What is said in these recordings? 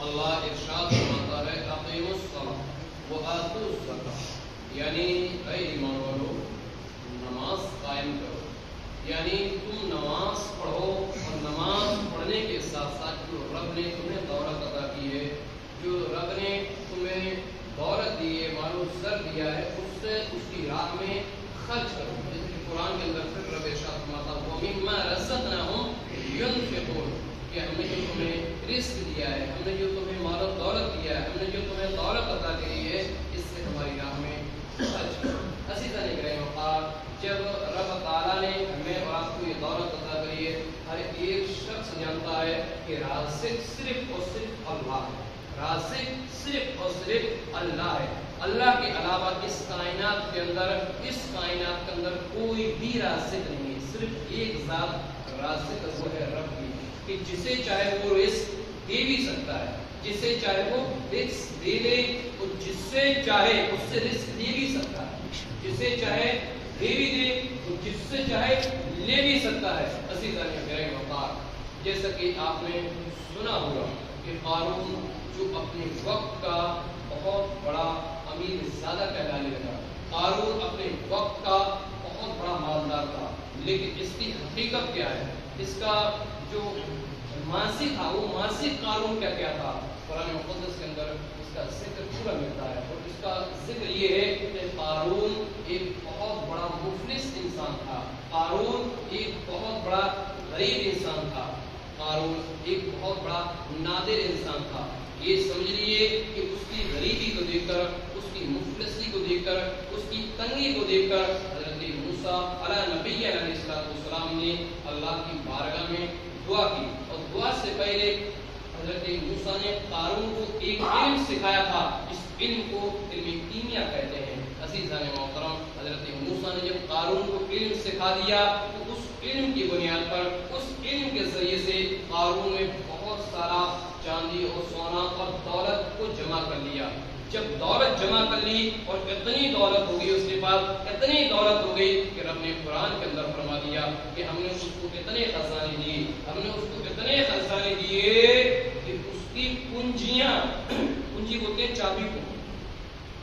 اللہ ارشاد فرماتا ہے اقیموا الصلاۃ وآتوا الزکاۃ، یعنی اے ایمان والو نماز قائم کرو، یعنی تم نماز پڑھو اور نماز پڑھنے کے ساتھ ساتھ جو رب نے تمہیں دولت عطا کی ہے، جو رب نے تمہیں دولت دی ہے، مال و زر دیا ہے، اس سے اس کی راہ میں خرچ کرو۔ جیسے کہ قرآن کے اندر پھر رب ارشاد فرماتا ہے وَمِمَّا رَزَقْنَاهُمْ يُنْفِقُونَ، کہ ہم نے جو تمہیں رزق دیا ہے، ہم نے جو تمہیں مال و دولت دیا ہے، ہم نے جو تمہیں دولت عطا کی ہے، اس سے ہماری راہ میں خرچ کرو۔ اسی طرح نگرہ وقار، جب رب تعالیٰ نے ہمیں اور آپ کو یہ دولت عطا کری ہے، ہر ایک شخص جانتا ہے کہ رازق صرف اور صرف اللہ ہے، رازق صرف اور صرف اللہ ہے۔ اللہ کے علاوہ اس کائنات کے اندر کوئی بھی رازق نہیں ہے، صرف ایک ذات رازق وہ ہے رب کی، کہ جسے چاہے وہ رزق دے بھی سکتا ہے، جسے چاہے وہ رزق دے لے، اور جس سے چاہے اس سے رزق لے بھی سکتا ہے، جسے چاہے دے بھی دے اور جس سے چاہے لے بھی سکتا ہے۔ عزیزان میرے وقار، جیسا کہ آپ نے سنا ہوگا کہ قارون جو اپنے وقت کا بہت بڑا امیر زیادہ کہلانے لگا، قارون اپنے وقت کا بہت بڑا مالدار تھا، لیکن اس کی حقیقت کیا ہے، اس کا جو ماضی تھا وہ ماضی قارون کیا تھا، قرآن مقدس کے اندر اس کا ذکر پورا ملتا ہے، اور اس کا ذکر یہ ہے کہ قارون ایک بہت بڑا مفلس انسان تھا، قارون ایک بہت بڑا غریب انسان تھا، قارون ایک بہت بڑا نادر انسان تھا۔ یہ سمجھ لیجیے کہ اس کی غریبی کو دیکھ کر، اس کی مفلسی کو دیکھ کر، اس کی تنگی کو دیکھ کر حضرت موسیٰ علیہ نبی علیہ السلام نے اللہ کی بارگاہ میں دعا کی، اور دعا سے پہلے حضرت موسیٰ نے قارون کو ایک علم سکھایا تھا، اس علم کو علم کیمیا کہتے ہیں۔ عزیزان محترم، حضرت موسیٰ نے جب قارون کو علم سکھا دیا تو اس علم کی بنیاد پر، اس علم کے ذریعے سے قارون نے بہت سارا چاندی اور سونا اور دولت کو جمع کر لیا۔ جب دولت جمع کر لی اور اتنی دولت ہو گئی اس کے پاس، اتنی دولت ہو گئی کہ رب نے قرآن کے اندر فرما دیا کہ ہم نے اس کو اتنے خزانے دیے، ہم نے اس کو اتنے خزانے دیے کہ اس کی کنجیاں، کنجی بولتے ہیں چابی کو،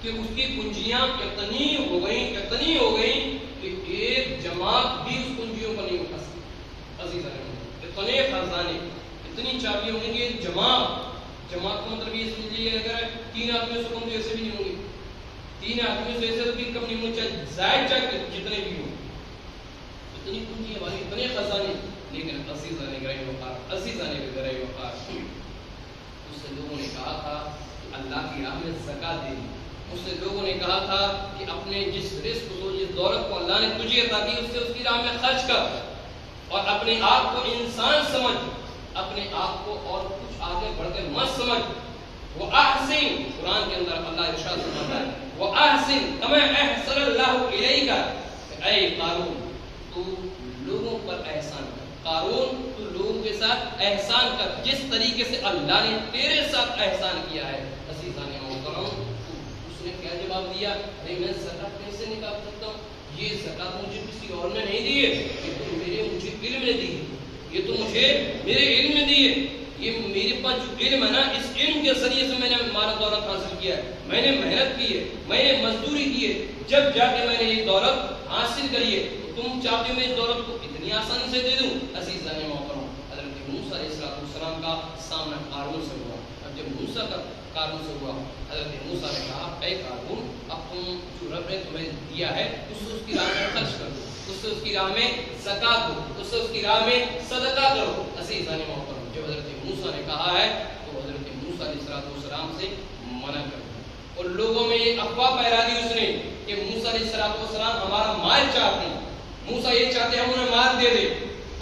کہ اس کی کنجیاں اتنی ہو گئیں کہ ایک جماعت بھی اس کنجیوں پر نہیں اٹھا سکتی۔ عزیزان، اتنے خزانے، اتنی چابیاں ہوں گی، جماعت کا مطلب یہ سمجھ لیجیے اگر 3 آدمیوں سے کم تو ایسے بھی نہیں ہوں گے، 3 آدمیوں سے ایسے بھی کم نہیں ہوں، چاہے زائد چاہے جتنے بھی ہوں، اتنی کنجیاں والی، اتنے خزانے، لیکن عزیزان گرامی وقار، اس سے لوگوں نے کہا تھا کہ اللہ کی راہ میں زکات دے، اس سے لوگوں نے کہا تھا کہ اپنے جس رزق کو، جس دولت کو اللہ نے تجھے عطا کی، اس سے اس کی راہ میں خرچ کر، اور اپنے آپ کو انسان سمجھ، اپنے آپ کو اور کچھ آگے بڑھ کے مت سمجھ۔ وَأَحْسِن، قرآن کے اندر اللہ ارشاد فرماتا ہے وَأَحْسِن كَمَا أَحْسَنَ اللَّهُ إِلَيْكَ، اے قارون تو لوگوں پر احسان کر، قارون تو لوگوں کے ساتھ احسان کر جس طریقے سے اللہ نے تیرے ساتھ احسان کیا ہے۔ عزیزان محترم، اس نے کیا جواب دیا؟ ارے میں زکات کیسے نکال سکتا ہوں؟ یہ زکات مجھے کسی اور نے نہیں دی ہے، یہ تو مجھے علم نے دی ہے، یہ تو مجھے میرے علم نے دی ہے، یہ میرے پاس جو علم ہے نا، اس علم کے ذریعے سے میں نے مال دولت حاصل کیا ہے، میں نے محنت کی ہے، میں نے مزدوری کی ہے، جب جا کے میں نے یہ دولت حاصل کری ہے، تو تم چاہتے ہو میں اس دولت کو اتنی آسانی سے دے دوں؟ عزیزان محترم، حضرت موسیٰ علیہ السلام کا سامنا قارون سے ہوا، اب جب موسیٰ کا قارون سے ہوا، حضرت موسیٰ نے کہا اے قارون، اب تم جو رب نے تمہیں دیا ہے اس سے اس کی راہ میں خرچ کر دو، اس سے اس کی راہ میں زکات دو، اس سے اس کی راہ میں صدقہ کرو۔ عزیزان محترم، جب حضرت موسیٰ نے کہا ہے تو حضرت موسیٰ علیہ السلام سے منع کر دیا، اور لوگوں میں یہ افواہ پھیلا دی اس نے کہ موسیٰ علیہ السلام ہمارا مال چاہتے ہیں، موسیٰ یہ چاہتے ہیں ہم انہیں مال دے دیں۔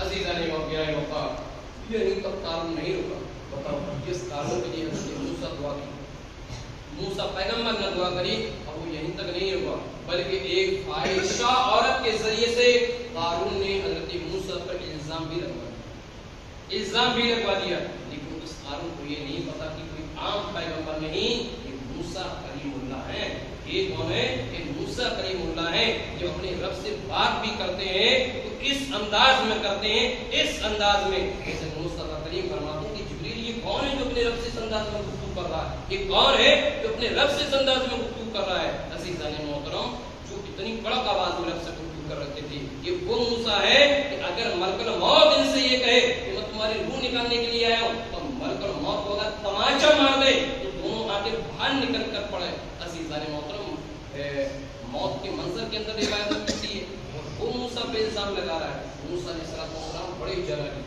عزیزان محترم، یہ تب قارون نہیں رکا، بتاؤ جس قارون کے لیے حضرت موسیٰ دعا کی، موسیٰ پیغمبر نے دعا کری، اور وہ یہیں تک نہیں رکا، بلکہ ایک فاحشہ عورت کے ذریعے سے قارون نے حضرت موسیٰ پر الزام بھی لگوا دیا، لیکن اس قارون کو یہ نہیں پتا کہ کوئی عام پیغمبر نہیں، یہ موسیٰ کلیم اللہ ہے۔ یہ کون ہے؟ یہ موسیٰ کلیم اللہ ہے، جو اپنے رب سے بات بھی کرتے ہیں تو اس انداز میں کرتے ہیں، اس انداز میں جیسے موسیٰ کا کلیم فرماتے ہیں کہ جبریل یہ کون ہے جو اپنے رب سے انداز میں گفتگو کر رہا ہے؟ یہ کون ہے جو اپنے رب سے اس انداز میں گفتگو کر رہا ہے؟ عزیزان محترم، جو اتنی کڑک آواز میں رب سے گفتگو کر رکھے تھے، یہ وہ موسیٰ ہے کہ اگر ملک الموت ان سے یہ کہے کہ میں تمہاری روح نکالنے کے لیے آیا ہوں، تو ملک الموت کو اگر تماچا مار دے تو دونوں آگے باہر نکل کر پڑے۔ عزیزان محترم، موت کے منظر کے اندر روایت ملتی ہے، وہ موسیٰ پہ الزام لگا رہا ہے۔ موسیٰ علیہ السلام بڑے جلالی،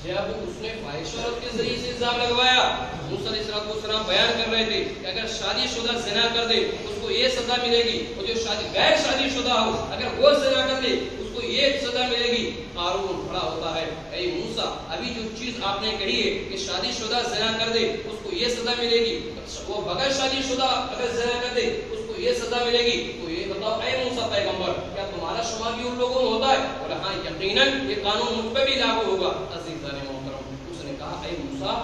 جب اس نے فاحش عورت کے ذریعے سے الزام لگوایا، موسیٰ علیہ السلام بیان کر رہے تھے کہ اگر شادی شدہ زنا کر دے اس کو یہ سزا ملے گی، اور جو غیر شادی شدہ ہو اگر وہ زنا کر دے اس کو یہ سزا ملے گی۔ قارون کھڑا ہوتا ہے، اے موسیٰ، ابھی جو چیز آپ نے کہی ہے کہ شادی شدہ زنا کر دے اس کو یہ سزا ملے گی، وہ بغیر شادی شدہ اگر زنا کر دے اس کو یہ سزا ملے گی، تو یہ بتاؤ اے موسیٰ پیغمبر، کیا تمہارا شمار بھی ان لوگوں میں ہوتا ہے؟ اور ہاں، یقیناً یہ قانون مجھ پہ بھی لاگو ہوگا۔ عزیزان محترم، اس نے کہا اے موسیٰ،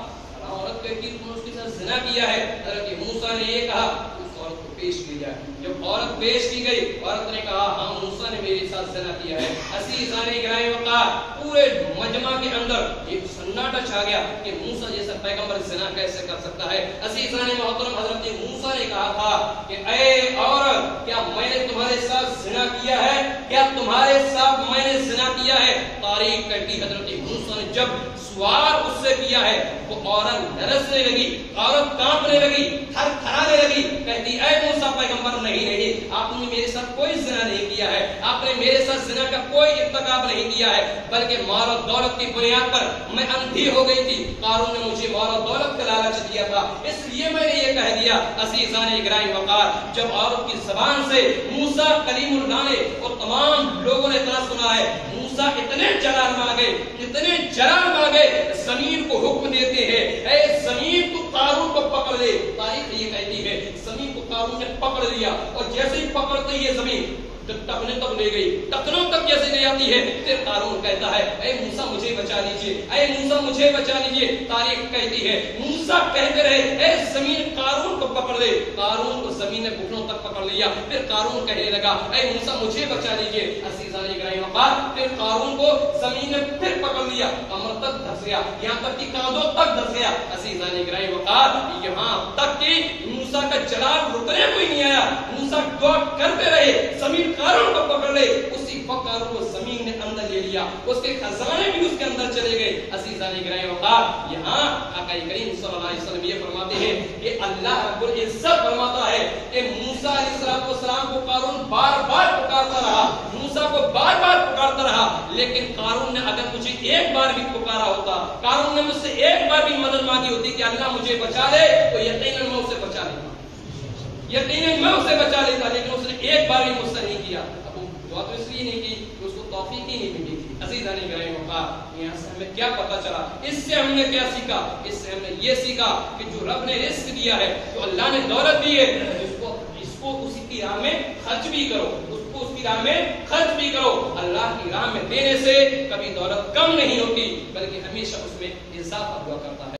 عورت کہتی تم نے اس کے ساتھ زنا کیا ہے۔ حضرت موسیٰ نے یہ کہا اس عورت کو پیش کی جائے۔ جب عورت پیش کی گئی، عورت نے کہا ہاں موسیٰ نے میرے ساتھ زنا کیا ہے۔ عزیزان گرامی وقار، پورے مجمع کے اندر ایک سناٹا چھا گیا کہ موسیٰ جیسا پیغمبر زنا کیسے کر سکتا ہے۔ عزیزان محترم، حضرت موسیٰ نے کہا تھا کہ اے عورت، کیا میں نے تمہارے ساتھ زنا کیا ہے؟ کیا تمہارے ساتھ میں نے زنا کیا ہے؟ تاریخ کہتی حضرت موسیٰ نے جب سوال اس سے کیا ہے، وہ عورت لرزنے لگی، عورت کانپنے لگی، تھر تھرانے لگی، کہتی اے موسیٰ پیغمبر، نہیں، آپ نے میرے ساتھ کوئی زنا نہیں کیا ہے، آپ نے میرے ساتھ زنا کا کوئی ارتکاب نہیں کیا ہے، بلکہ مال و دولت کی بنیاد پر میں اندھی ہو گئی تھی، قارون نے مجھے مال و دولت کا لالچ دیا تھا، اس لیے میں نے یہ کہہ دیا۔ عزیزان گرامی وقار، جب عورت کی زبان سے موسیٰ کلیم اللہ نے اور تمام لوگوں نے اتنا سنا ہے، موسیٰ اتنے جلال مانگے، اتنے جلال مانگے، زمین کو حکم دیتے ہیں اے زمین تو قارون کو پکڑ لے۔ تاریخ یہ کہتی ہے زمین کو قارون نے پکڑ لیا، اور جیسے ہی پکڑتے یہ زمین ٹکنے تک لے گئی، ٹکنوں تک جیسے لے آتی ہے، پھر قارون کہتا ہے اے موسیٰ مجھے بچا لیجئے، اے موسیٰ مجھے بچا لیجئے۔ تاریخ کہتی ہے موسیٰ کہتے رہے اے زمین قارون کو پکڑ لے، قارون کو زمین نے گھٹنوں تک پکڑ لیا، پھر قارون کہنے لگا اے موسیٰ مجھے بچا لیجئے۔ عزیزان گرامی وقار، پھر قارون کو زمین نے پھر پکڑ لیا، کمر تک دھس گیا، یہاں تک کہ کاندھوں تک دھس گیا۔ عزیزان گرامی وقار، یہاں تک کہ موسیٰ کا جلال رکنے کو ہی نہیں آیا، موسیٰ دعا کرتے رہے زمین قارون کو پکڑ لے، اسی وقت قارون کو زمین نے اندر لے لیا، اس کے خزانے بھی اس کے اندر چلے گئے۔ عزیزان گرامی وقار، یہاں آقا کریم صلی اللہ علیہ وسلم یہ فرماتے ہیں کہ اللہ رب العزت فرماتا ہے کہ موسیٰ علیہ السلام کو قارون بار بار پکارتا رہا، موسیٰ کو بار بار پکارتا رہا، لیکن قارون نے اگر مجھے ایک بار بھی پکارا ہوتا، قارون نے مجھ سے ایک بار بھی مدد مانگی ہوتی کہ اللہ مجھے بچا لے، تو یقیناً میں اسے بچا لیتا، یقیناً میں اسے بچا لیتا، لیکن اس نے ایک بار بھی مجھ سے نہیں کیا۔ اب وہ دعا تو اس لیے نہیں کی کہ اس کو توفیق ہی نہیں ملی تھی۔ عزیزان گرامی وقار، یہاں سے ہمیں کیا پتا چلا؟ اس سے ہم نے کیا سیکھا؟ اس سے ہم نے یہ سیکھا کہ جو رب نے رزق دیا ہے، جو اللہ نے دولت دی ہے، اس کو اسی کی راہ میں خرچ بھی کرو، اس کی راہ میں خرچ بھی کرو۔ اللہ کی راہ میں دینے سے کبھی دولت کم نہیں ہوتی، بلکہ ہمیشہ اس میں اضافہ ہوا کرتا ہے۔